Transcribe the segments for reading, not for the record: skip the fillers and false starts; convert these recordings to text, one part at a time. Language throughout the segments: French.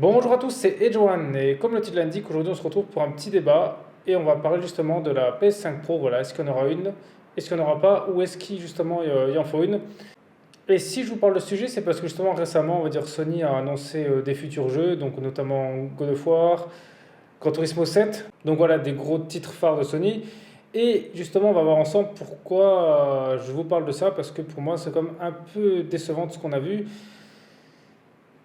Bonjour à tous, c'est Edouane et comme le titre l'indique, aujourd'hui on se retrouve pour un petit débat et on va parler justement de la PS5 Pro. Voilà, est-ce qu'il y en aura une, est-ce qu'il n'y en aura pas ou est-ce qu'il justement il en faut une? Et si je vous parle de ce sujet, c'est parce que justement récemment, on va dire Sony a annoncé des futurs jeux, donc notamment God of War, Gran Turismo 7, donc voilà des gros titres phares de Sony. Et justement, on va voir ensemble pourquoi je vous parle de ça parce que pour moi c'est comme un peu décevant de ce qu'on a vu.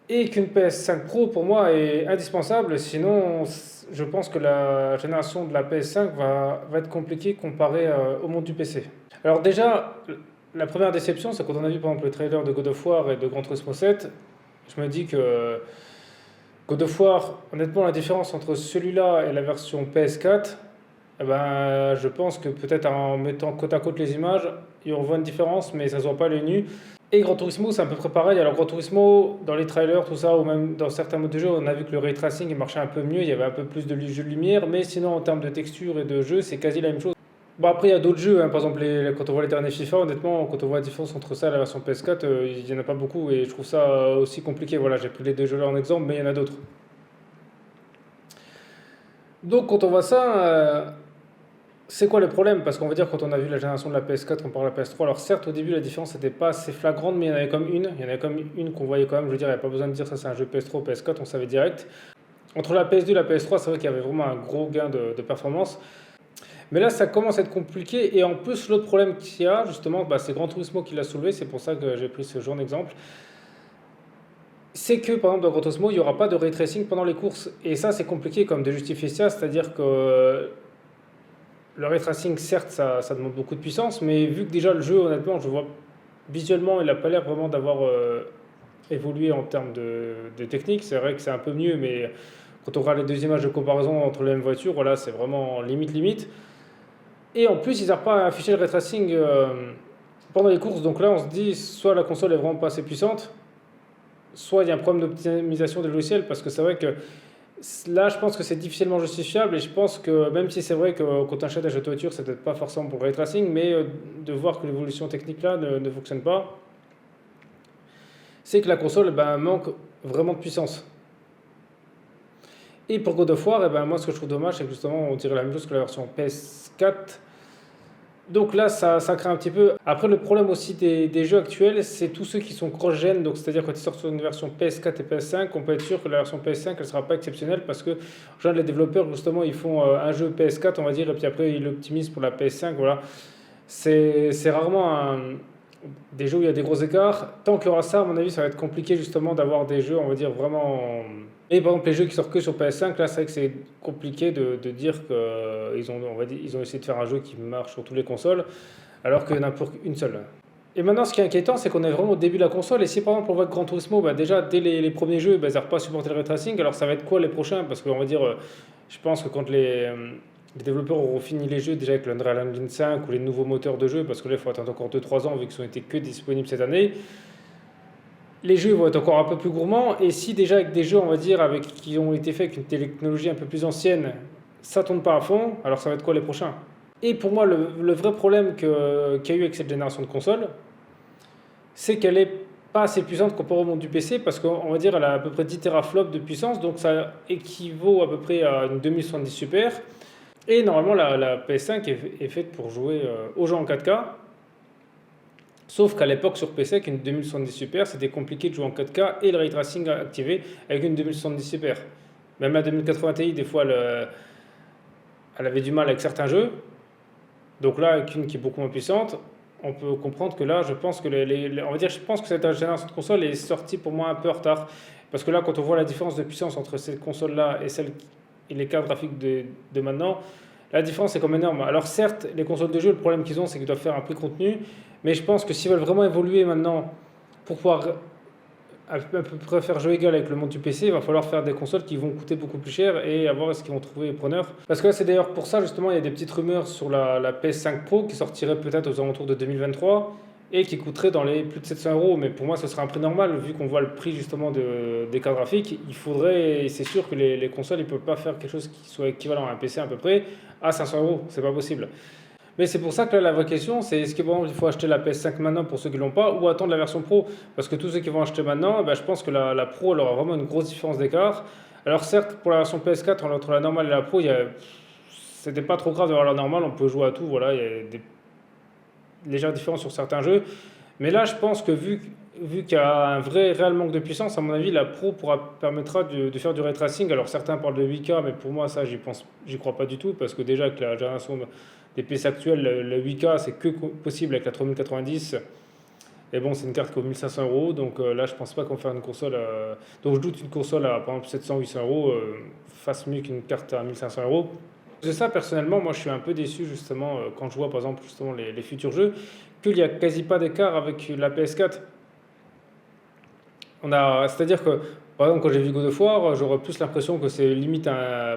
Et qu'une PS5 Pro pour moi est indispensable, sinon je pense que la génération de la PS5 va être compliquée comparée au monde du PC. Alors déjà, la première déception, c'est quand on a vu par exemple le trailer de God of War et de Gran Turismo 7, je me dis que God of War, honnêtement la différence entre celui-là et la version PS4, eh ben, je pense que peut-être en mettant côte à côte les images, on voit une différence, mais ça ne se voit pas à l'œil nu. Et Gran Turismo, c'est à peu près pareil. Alors, Gran Turismo, dans les trailers, tout ça, ou même dans certains modes de jeu, on a vu que le ray tracing il marchait un peu mieux, il y avait un peu plus de jeu de lumière, mais sinon, en termes de texture et de jeu, c'est quasi la même chose. Bon, après, il y a d'autres jeux, hein. Par exemple, quand on voit les derniers FIFA, honnêtement, quand on voit la différence entre ça et la version PS4, il n'y en a pas beaucoup, et je trouve ça aussi compliqué. Voilà, j'ai pris les deux jeux-là en exemple, mais il y en a d'autres. Donc, quand on voit ça, c'est quoi le problème? Parce qu'on va dire quand on a vu la génération de la PS4 comparé à la PS3, alors certes au début la différence n'était pas assez flagrante, mais il y en avait comme une, il y en avait comme une qu'on voyait quand même, je veux dire, il n'y a pas besoin de dire ça c'est un jeu PS3 ou PS4, on savait direct. Entre la PS2 et la PS3, c'est vrai qu'il y avait vraiment un gros gain de performance. Mais là ça commence à être compliqué, et en plus l'autre problème qu'il y a, justement, bah, c'est Gran Turismo qui l'a soulevé, c'est pour ça que j'ai pris ce genre d'exemple. C'est que par exemple dans Gran Turismo, il n'y aura pas de ray tracing pendant les courses. Et ça c'est compliqué comme de justifier ça, c'est-à-dire que le ray tracing, certes, ça demande beaucoup de puissance, mais vu que déjà le jeu, honnêtement, je vois visuellement, il n'a pas l'air vraiment d'avoir évolué en termes de technique. C'est vrai que c'est un peu mieux, mais quand on regarde les deux images de comparaison entre les mêmes voitures, voilà, c'est vraiment limite limite. Et en plus, ils n'arrivent pas à afficher le ray tracing pendant les courses. Donc là, on se dit, soit la console est vraiment pas assez puissante, soit il y a un problème d'optimisation des logiciels, parce que c'est vrai que là, je pense que c'est difficilement justifiable et je pense que même si c'est vrai que quand on achète un jeu de voiture, c'est peut-être pas forcément pour le ray tracing, mais de voir que l'évolution technique là ne fonctionne pas, c'est que la console ben, manque vraiment de puissance. Et pour God of War, eh ben, moi ce que je trouve dommage, c'est que justement on dirait la même chose que la version PS4. Donc là, ça craint un petit peu. Après, le problème aussi des jeux actuels, c'est tous ceux qui sont cross-gen. Donc, c'est-à-dire quand ils sortent sur une version PS4 et PS5, on peut être sûr que la version PS5, elle ne sera pas exceptionnelle parce que, genre, les développeurs, justement, ils font un jeu PS4, on va dire, et puis après, ils l'optimisent pour la PS5. Voilà. C'est rarement des jeux où il y a des gros écarts. Tant qu'il y aura ça, à mon avis, ça va être compliqué, justement, d'avoir des jeux, on va dire, vraiment. Et par exemple, les jeux qui sortent que sur PS5, là, c'est vrai que c'est compliqué de dire qu'ils ont, on va dire, ils ont essayé de faire un jeu qui marche sur toutes les consoles, alors qu'il n'y en a pour une seule. Et maintenant, ce qui est inquiétant, c'est qu'on est vraiment au début de la console. Et si par exemple on voit que Gran Turismo, bah, déjà dès les premiers jeux, bah, ils n'arrivent pas à supporter le ray tracing, alors ça va être quoi les prochains? Parce qu'on va dire, je pense que quand les développeurs auront fini les jeux, déjà avec l'Unreal Engine 5 ou les nouveaux moteurs de jeu, parce que là il faut attendre encore 2-3 ans vu qu'ils n'ont été que disponibles cette année, les jeux vont être encore un peu plus gourmands. Et si déjà avec des jeux, on va dire, qui ont été faits avec une technologie un peu plus ancienne, ça tourne pas à fond, alors ça va être quoi les prochains? Et pour moi, le vrai problème qu'il y a eu avec cette génération de consoles, c'est qu'elle est pas assez puissante comparée au monde du PC, parce qu'on va dire elle a à peu près 10 teraflops de puissance, donc ça équivaut à peu près à une 2070 Super. Et normalement, la PS5 est faite pour jouer aux jeux en 4K. Sauf qu'à l'époque, sur PC, avec une 2070 Super, c'était compliqué de jouer en 4K et le ray tracing activé avec une 2070 Super. Même la 2080 Ti, des fois, elle avait du mal avec certains jeux. Donc là, avec une qui est beaucoup moins puissante, on peut comprendre que là, je pense que on va dire, je pense que cette génération de console est sortie pour moi un peu en retard. Parce que là, quand on voit la différence de puissance entre cette console-là et et les cartes graphiques de maintenant, la différence est quand même énorme. Alors certes, les consoles de jeu, le problème qu'ils ont, c'est qu'ils doivent faire un prix contenu, mais je pense que s'ils veulent vraiment évoluer maintenant pour pouvoir à peu près faire jeu égal avec le monde du PC, il va falloir faire des consoles qui vont coûter beaucoup plus cher et à voir est-ce qu'ils vont trouver preneur. Parce que là, c'est d'ailleurs pour ça, justement, il y a des petites rumeurs sur la PS5 Pro qui sortirait peut-être aux alentours de 2023 et qui coûterait dans les plus de 700 euros. Mais pour moi, ce serait un prix normal, vu qu'on voit le prix justement des cartes graphiques. Il faudrait, c'est sûr que les consoles, ils ne peuvent pas faire quelque chose qui soit équivalent à un PC à peu près à 500 euros. C'est pas possible. Mais c'est pour ça que là, la vraie question, c'est est-ce que par exemple, il faut acheter la PS5 maintenant pour ceux qui l'ont pas ou attendre la version Pro? Parce que tous ceux qui vont acheter maintenant, eh ben, je pense que la Pro, elle aura vraiment une grosse différence d'écart. Alors certes, pour la version PS4, entre la normale et la Pro, c'était pas trop grave d'avoir la normale, on peut jouer à tout, voilà, il y a des légères différences sur certains jeux. Mais là, je pense que vu qu'il y a un vrai réel manque de puissance, à mon avis, la Pro permettra de faire du ray tracing. Alors certains parlent de 8K, mais pour moi, ça, j'y crois pas du tout, parce que déjà avec la génération des PC actuels, le 8K, c'est que possible avec la 3090. Et bon, c'est une carte qui vaut 1500 euros, donc là, je pense pas qu'on va faire une console. Donc je doute qu'une console à par exemple 700-800 euros fasse mieux qu'une carte à 1500 euros. De ça, personnellement, moi je suis un peu déçu justement quand je vois par exemple justement les futurs jeux, qu'il n'y a quasi pas d'écart avec la PS4. C'est-à-dire que par exemple quand j'ai vu God of War, j'aurais plus l'impression que c'est limite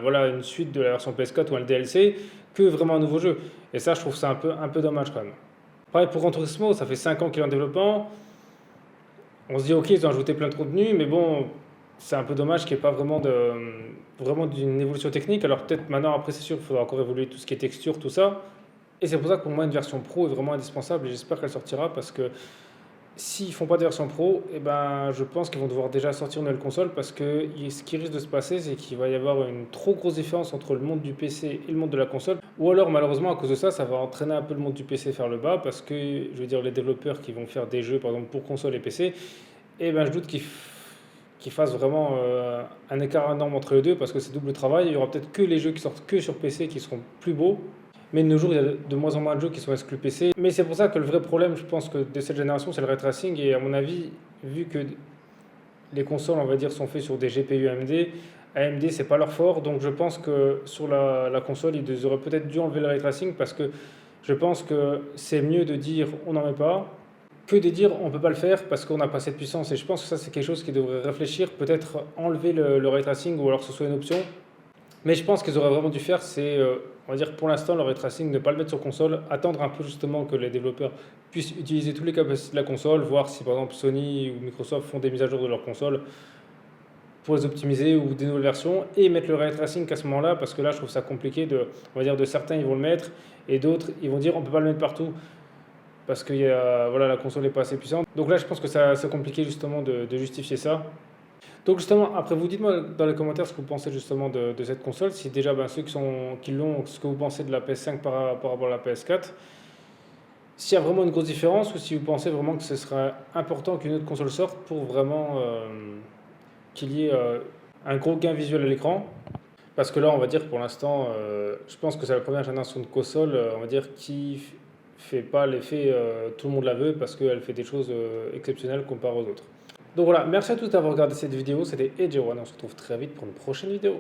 voilà, une suite de la version PS4 ou un DLC que vraiment un nouveau jeu. Et ça, je trouve ça un peu dommage quand même. Pareil pour Gran Turismo, ça fait 5 ans qu'il est en développement. On se dit ok, ils ont ajouté plein de contenu, mais bon, c'est un peu dommage qu'il n'y ait pas vraiment d'une évolution technique. Alors peut-être maintenant, après c'est sûr, il faudra encore évoluer tout ce qui est texture, tout ça. Et c'est pour ça que pour moi, une version pro est vraiment indispensable et j'espère qu'elle sortira parce que s'ils font pas de version pro, eh ben, je pense qu'ils vont devoir déjà sortir une nouvelle console parce que ce qui risque de se passer, c'est qu'il va y avoir une trop grosse différence entre le monde du PC et le monde de la console. Ou alors, malheureusement, à cause de ça, ça va entraîner un peu le monde du PC vers le bas parce que, je veux dire, les développeurs qui vont faire des jeux, par exemple, pour console et PC, eh ben, je doute qu'ils fassent vraiment un écart énorme entre les deux parce que c'est double travail. Il y aura peut-être que les jeux qui sortent que sur PC qui seront plus beaux. Mais de nos jours, il y a de moins en moins de jeux qui sont exclus PC. Mais c'est pour ça que le vrai problème, je pense, que de cette génération, c'est le ray tracing. Et à mon avis, vu que les consoles, on va dire, sont faites sur des GPU AMD, AMD, c'est pas leur fort. Donc je pense que sur la console, ils auraient peut-être dû enlever le ray tracing parce que je pense que c'est mieux de dire on n'en met pas que de dire on peut pas le faire parce qu'on n'a pas cette puissance. Et je pense que ça, c'est quelque chose qui devrait réfléchir, peut-être enlever le ray tracing ou alors que ce soit une option. Mais je pense qu'ils auraient vraiment dû faire, c'est, on va dire pour l'instant, le ray tracing, ne pas le mettre sur console, attendre un peu justement que les développeurs puissent utiliser toutes les capacités de la console, voir si par exemple Sony ou Microsoft font des mises à jour de leur console pour les optimiser ou des nouvelles versions et mettre le ray tracing qu'à ce moment-là, parce que là je trouve ça compliqué on va dire de certains ils vont le mettre et d'autres ils vont dire on peut pas le mettre partout parce que voilà, la console n'est pas assez puissante. Donc là je pense que c'est compliqué justement de justifier ça. Donc justement, après vous dites-moi dans les commentaires ce que vous pensez justement de cette console, si déjà ben, ceux qui l'ont, ce que vous pensez de la PS5 par rapport à la PS4, s'il y a vraiment une grosse différence ou si vous pensez vraiment que ce serait important qu'une autre console sorte pour vraiment qu'il y ait un gros gain visuel à l'écran. Parce que là, on va dire pour l'instant, je pense que c'est la première génération de console, on va dire, qui fait pas l'effet tout le monde la veut parce qu'elle fait des choses exceptionnelles comparées aux autres. Donc voilà, merci à tous d'avoir regardé cette vidéo, c'était Edgeone, on se retrouve très vite pour une prochaine vidéo.